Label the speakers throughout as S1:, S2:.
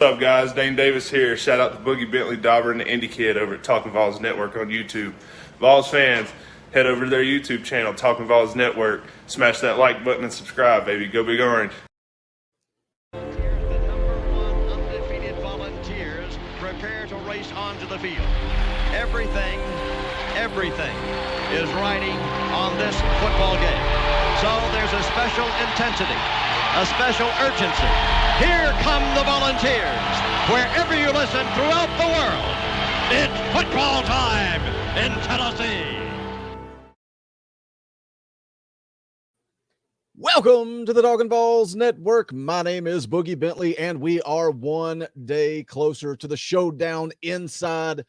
S1: What's up, guys? Dane Davis here. Shout out to Boogie Bentley Dauber and the Indie Kid over at Talkin VAWLS Network on YouTube. VAWLS fans, head over to their YouTube channel, Talkin VAWLS Network. Smash that like button and subscribe, baby. Go Big Orange.
S2: Here's the #1 undefeated Volunteers prepare to race onto the field. Everything is riding on this football game. So there's a special intensity, a special urgency. Here come the Volunteers. Wherever you listen throughout the world, it's football time in Tennessee.
S3: Welcome to the Talkin VAWLS Network. My name is Boogie Bentley, and we are one day closer to the showdown inside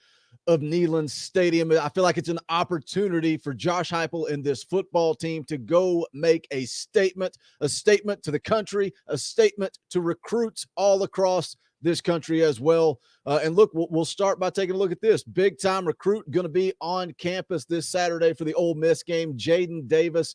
S3: of Neyland Stadium. I feel like it's an opportunity for Josh Heupel and this football team to go make a statement to the country, a statement to recruits all across this country as well. And look, we'll start by taking a look at this. Big-time recruit going to be on campus this Saturday for the Ole Miss game. Jaden Davis,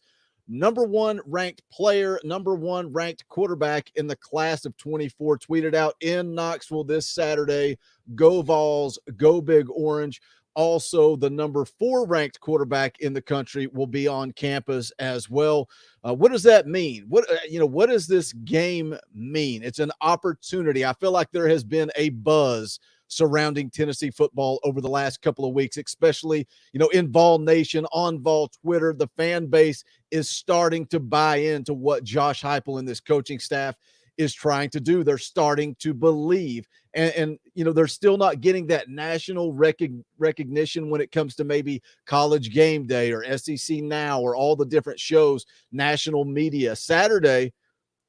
S3: #1 ranked player, #1 ranked quarterback in the class of 24, tweeted out in Knoxville this Saturday. Go Vols, go Big Orange. Also, the #4 ranked quarterback in the country will be on campus as well. What does that mean? What does this game mean? It's an opportunity. I feel like there has been a buzz surrounding Tennessee football over the last couple of weeks, especially, in Vol Nation, on Vol Twitter. The fan base is starting to buy into what Josh Heupel and this coaching staff is trying to do. They're starting to believe. And they're still not getting that national recognition when it comes to maybe College Game Day or SEC Now or all the different shows, national media. Saturday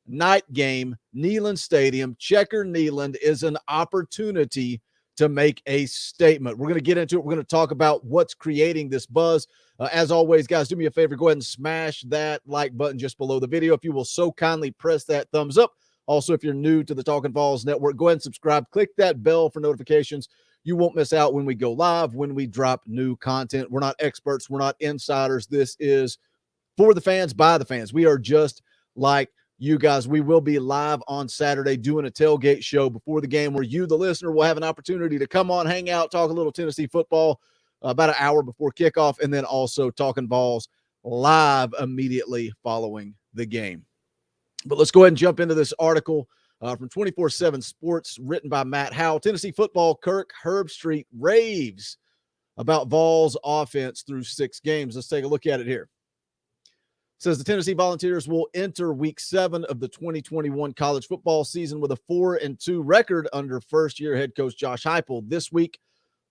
S3: night game, Neyland Stadium, Checker Neyland, is an opportunity to make a statement. We're going to get into it. We're going to talk about what's creating this buzz. As always, guys, do me a favor. Go ahead and smash that like button just below the video. If you will so kindly press that thumbs up. Also, if you're new to the Talkin VAWLS Network, go ahead and subscribe. Click that bell for notifications. You won't miss out when we go live, when we drop new content. We're not experts. We're not insiders. This is for the fans, by the fans. We are just like you guys. We will be live on Saturday doing a tailgate show before the game where you, the listener, will have an opportunity to come on, hang out, talk a little Tennessee football about an hour before kickoff, and then also Talkin VAWLS live immediately following the game. But let's go ahead and jump into this article from 24/7 Sports written by Matt Howell. Tennessee football, Kirk Herbstreit raves about Vols offense through 6 games. Let's take a look at it here. Says the Tennessee Volunteers will enter week 7 of the 2021 college football season with a 4-2 record under first-year head coach Josh Heupel. This week,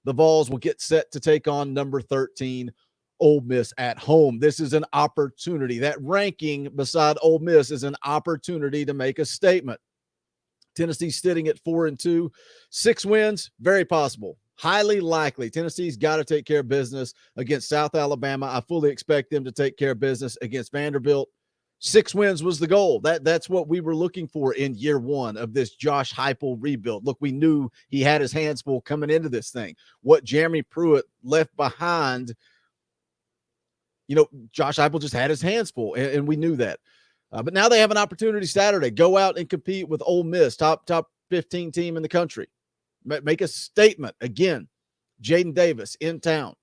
S3: the Vols will get set to take on number 13, Ole Miss at home. This is an opportunity. That ranking beside Ole Miss is an opportunity to make a statement. Tennessee sitting at 4-2, 6 wins, very possible. Highly likely. Tennessee's got to take care of business against South Alabama. I fully expect them to take care of business against Vanderbilt. 6 wins was the goal. That's what we were looking for in year 1 of this Josh Heupel rebuild. Look, we knew he had his hands full coming into this thing. What Jeremy Pruitt left behind, Josh Heupel just had his hands full, and we knew that. But now they have an opportunity Saturday. Go out and compete with Ole Miss, top 15 team in the country. Make a statement. Again, Jaden Davis in town.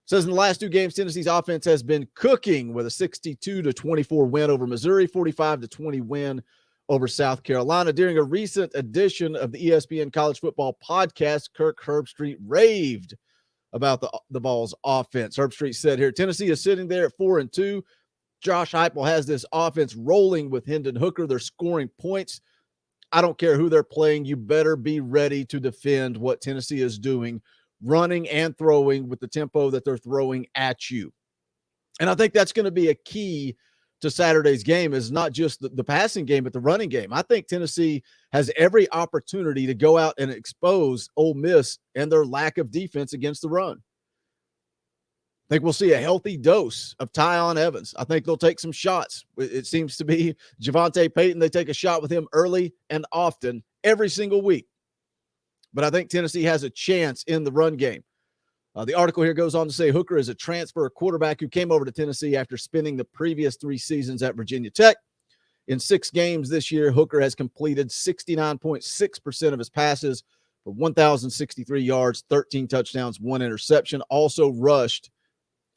S3: Says in the last 2 games, Tennessee's offense has been cooking with a 62-24 win over Missouri, 45-20 win over South Carolina. During a recent edition of the ESPN College Football Podcast, Kirk Herbstreit raved about the Vols offense. Herbstreit said here, Tennessee is sitting there at 4-2. Josh Heupel has this offense rolling with Hendon Hooker. They're scoring points. I don't care who they're playing. You better be ready to defend what Tennessee is doing, running and throwing with the tempo that they're throwing at you. And I think that's going to be a key to Saturday's game, is not just the passing game, but the running game. I think Tennessee has every opportunity to go out and expose Ole Miss and their lack of defense against the run. I think we'll see a healthy dose of Tyon Evans. I think they'll take some shots. It seems to be Javonte Payton. They take a shot with him early and often every single week. But I think Tennessee has a chance in the run game. The article here goes on to say Hooker is a transfer quarterback who came over to Tennessee after spending the previous 3 seasons at Virginia Tech. In 6 games this year, Hooker has completed 69.6% of his passes for 1,063 yards, 13 touchdowns, 1 interception. Also rushed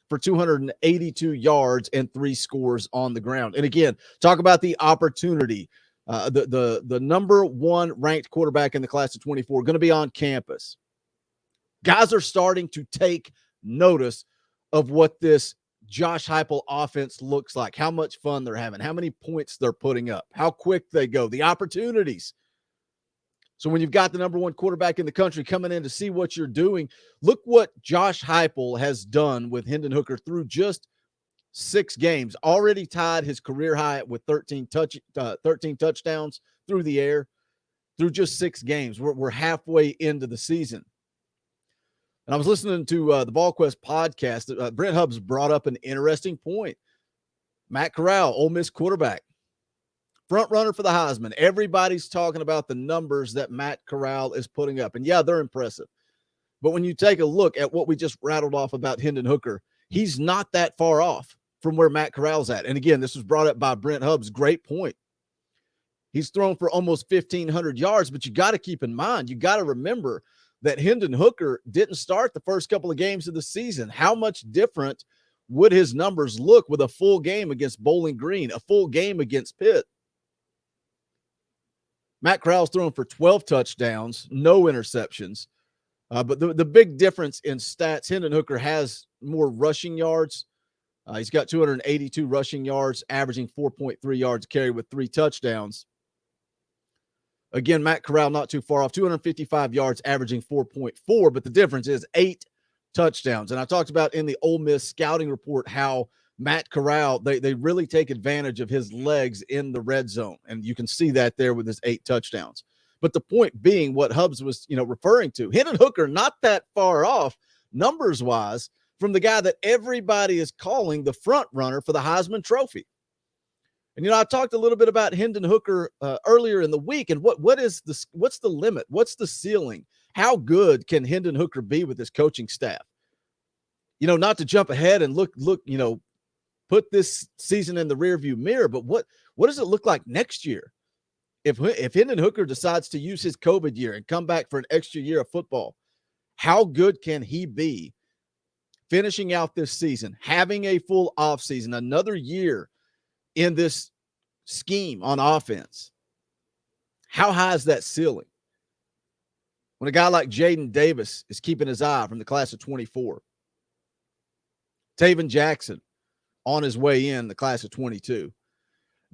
S3: for 282 yards and 3 scores on the ground. And again, talk about the opportunity. The number 1 ranked quarterback in the class of 24 going to be on campus. Guys are starting to take notice of what this Josh Heupel offense looks like, how much fun they're having, how many points they're putting up, how quick they go, the opportunities. So when you've got the number 1 quarterback in the country coming in to see what you're doing, look what Josh Heupel has done with Hendon Hooker through just 6 games. Already tied his career high with 13 touchdowns through the air through just 6 games. We're halfway into the season. And I was listening to the VolQuest podcast. Brent Hubbs brought up an interesting point. Matt Corral, Ole Miss quarterback, front runner for the Heisman. Everybody's talking about the numbers that Matt Corral is putting up. And yeah, they're impressive. But when you take a look at what we just rattled off about Hendon Hooker, he's not that far off from where Matt Corral's at. And again, this was brought up by Brent Hubbs. Great point. He's thrown for almost 1,500 yards, but you got to keep in mind, you got to remember that Hendon Hooker didn't start the first couple of games of the season. How much different would his numbers look with a full game against Bowling Green, a full game against Pitt? Matt Corral's thrown for 12 touchdowns, no interceptions. But the big difference in stats, Hendon Hooker has more rushing yards. He's got 282 rushing yards, averaging 4.3 yards a carry with 3 touchdowns. Again, Matt Corral not too far off, 255 yards, averaging 4.4, but the difference is 8 touchdowns. And I talked about in the Ole Miss scouting report how Matt Corral, they really take advantage of his legs in the red zone, and you can see that there with his 8 touchdowns. But the point being what Hubbs was, referring to, Hendon Hooker not that far off numbers-wise from the guy that everybody is calling the front runner for the Heisman Trophy. And, I talked a little bit about Hendon Hooker earlier in the week, and what's the limit? What's the ceiling? How good can Hendon Hooker be with his coaching staff? Not to jump ahead and look, put this season in the rearview mirror, but what does it look like next year? If Hendon Hooker decides to use his COVID year and come back for an extra year of football, how good can he be finishing out this season, having a full offseason, another year in this scheme on offense? How high is that ceiling? When a guy like Jaden Davis is keeping his eye from the class of 24, Taven Jackson on his way in the class of 22,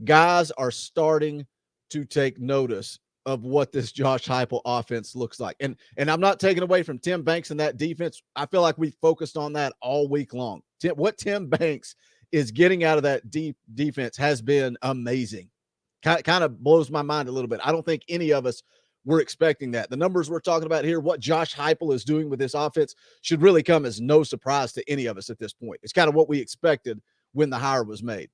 S3: guys are starting to take notice of what this Josh Heupel offense looks like. And I'm not taking away from Tim Banks and that defense. I feel like we focused on that all week long. What Tim Banks is getting out of that deep defense has been amazing. Kind of blows my mind a little bit. I don't think any of us were expecting that. The numbers we're talking about here, what Josh Heupel is doing with this offense, should really come as no surprise to any of us at this point. It's kind of what we expected when the hire was made.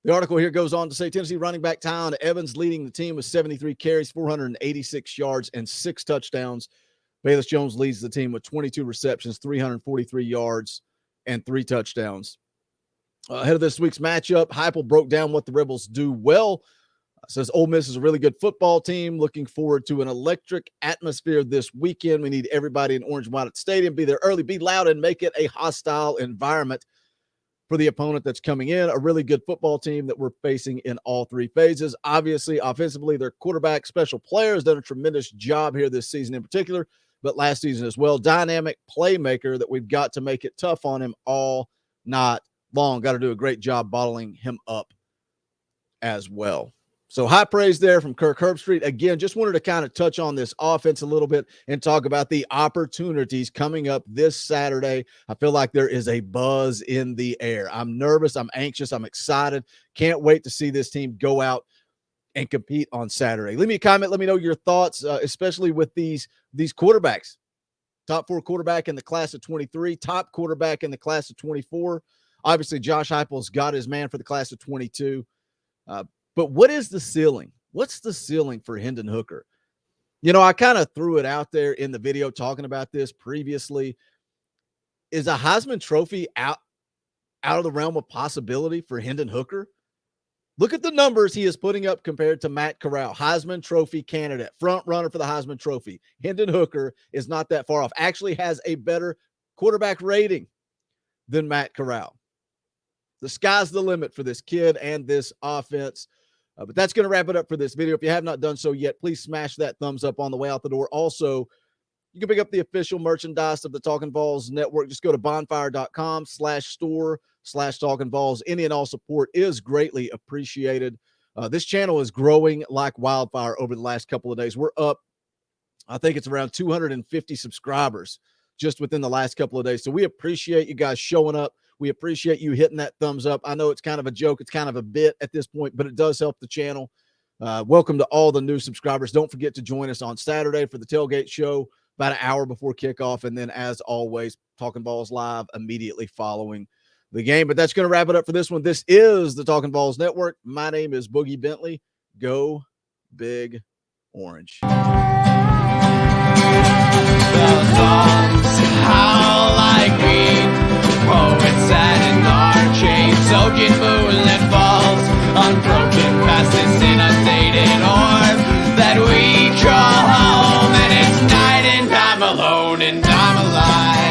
S3: The article here goes on to say Tennessee running back Tylen Evans leading the team with 73 carries, 486 yards, and 6 touchdowns. Bayless Jones leads the team with 22 receptions, 343 yards, and 3 touchdowns. Ahead of this week's matchup, Heupel broke down what the Rebels do well. Says Ole Miss is a really good football team. Looking forward to an electric atmosphere this weekend. We need everybody in Orange and White at the stadium. Be there early, be loud, and make it a hostile environment for the opponent that's coming in. A really good football team that we're facing in all 3 phases. Obviously, offensively, their quarterback, special players, done a tremendous job here this season in particular, but last season as well. Dynamic playmaker that we've got to make it tough on him all night long. Got to do a great job bottling him up as well. So high praise there from Kirk Herbstreit. Again, just wanted to kind of touch on this offense a little bit and talk about the opportunities coming up this Saturday. I feel like there is a buzz in the air. I'm nervous. I'm anxious. I'm excited. Can't wait to see this team go out and compete on Saturday. Leave me a comment. Let me know your thoughts, especially with these quarterbacks. Top 4 quarterback in the class of 23, top quarterback in the class of 24. Obviously, Josh Heupel's got his man for the class of 22. But what is the ceiling? What's the ceiling for Hendon Hooker? I kind of threw it out there in the video talking about this previously. Is a Heisman Trophy out of the realm of possibility for Hendon Hooker? Look at the numbers he is putting up compared to Matt Corral, Heisman Trophy candidate, front runner for the Heisman Trophy. Hendon Hooker is not that far off, actually has a better quarterback rating than Matt Corral. The sky's the limit for this kid and this offense. But that's going to wrap it up for this video. If you have not done so yet, please smash that thumbs up on the way out the door. Also, you can pick up the official merchandise of the Talkin' Vols Network. Just go to bonfire.com/store/Talkin' Vols. Any and all support is greatly appreciated. This channel is growing like wildfire over the last couple of days. We're up, I think it's around 250 subscribers just within the last couple of days. So we appreciate you guys showing up. We appreciate you hitting that thumbs up. I know it's kind of a joke. It's kind of a bit at this point, but it does help the channel. Welcome to all the new subscribers. Don't forget to join us on Saturday for the tailgate show about an hour before kickoff. And then, as always, Talkin' Vols live immediately following the game. But that's going to wrap it up for this one. This is the Talkin' Vols Network. My name is Boogie Bentley. Go Big Orange.
S4: The songs howl like we poets sat in our chains, soaking moonlit falls on